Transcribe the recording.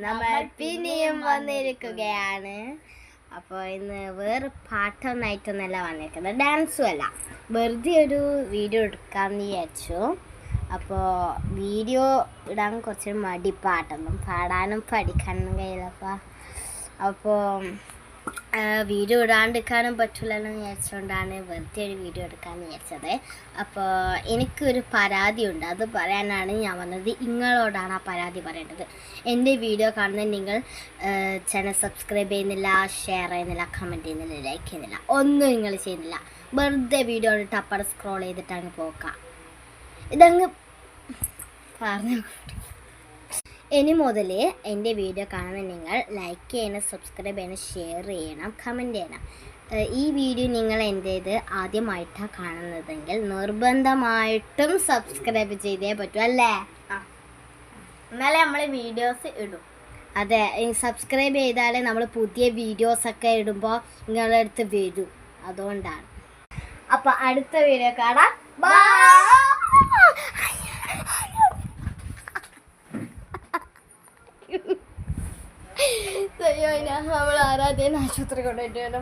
നമ്മൾ പിന്നെയും വന്നിരിക്കുകയാണ്. അപ്പോൾ ഇന്ന് വേറെ പാട്ടൊന്നായിട്ടൊന്നല്ല വന്നിരിക്കുന്നത്, ഡാൻസും അല്ല, വെറുതെ ഒരു വീഡിയോ എടുക്കാമെന്ന് വിചാരിച്ചു. അപ്പോൾ വീഡിയോ ഇടാൻ കുറച്ച് മടിപ്പാട്ടൊന്നും പാടാനും പഠിക്കാനും കഴിയില്ലപ്പോൾ. അപ്പോൾ വീഡിയോ ഇടാണ്ടിരിക്കാനും പറ്റില്ലല്ലോ എന്ന് വിചാരിച്ചുകൊണ്ടാണ് വെറുതെ ഒരു വീഡിയോ എടുക്കാമെന്ന് വിചാരിച്ചത്. അപ്പോൾ എനിക്കൊരു പരാതിയുണ്ട്, അത് പറയാനാണ് ഞാൻ വന്നത്. നിങ്ങളോടാണ് ആ പരാതി പറയേണ്ടത്. എൻ്റെ വീഡിയോ കാണുന്നത് നിങ്ങൾ ചാനൽ സബ്സ്ക്രൈബ് ചെയ്യുന്നില്ല, ഷെയർ ചെയ്യുന്നില്ല, കമൻറ്റ് ചെയ്യുന്നില്ല, ലൈക്ക് ചെയ്യുന്നില്ല, ഒന്നും നിങ്ങൾ ചെയ്യുന്നില്ല. വെറുതെ വീഡിയോ ഇട്ട് അപ്പടെ സ്ക്രോൾ ചെയ്തിട്ട് അങ്ങ് പോക്കാം. ഇതങ്ങ് പറഞ്ഞു. ഇനി മുതൽ എൻ്റെ വീഡിയോ കാണുന്ന നിങ്ങൾ ലൈക്ക് ചെയ്യണം, സബ്സ്ക്രൈബ് ചെയ്യണം, ഷെയർ ചെയ്യണം, കമൻറ്റ് ചെയ്യണം. ഈ വീഡിയോ നിങ്ങൾ എൻ്റേത് ആദ്യമായിട്ടാണ് കാണുന്നതെങ്കിൽ നിർബന്ധമായിട്ടും സബ്സ്ക്രൈബ് ചെയ്തേ പറ്റൂ, അല്ലേ? എന്നാലേ നമ്മൾ വീഡിയോസ് ഇടും. അതെ, സബ്സ്ക്രൈബ് ചെയ്താലേ നമ്മൾ പുതിയ വീഡിയോസൊക്കെ ഇടുമ്പോൾ നിങ്ങളുടെ അടുത്ത് വരും. അതുകൊണ്ടാണ്. അപ്പോൾ അടുത്ത വീഡിയോ കാണാം. ബൈ. നമ്മൾ ആരാധന ആശുപത്രി കൊണ്ടുപോയിട്ട്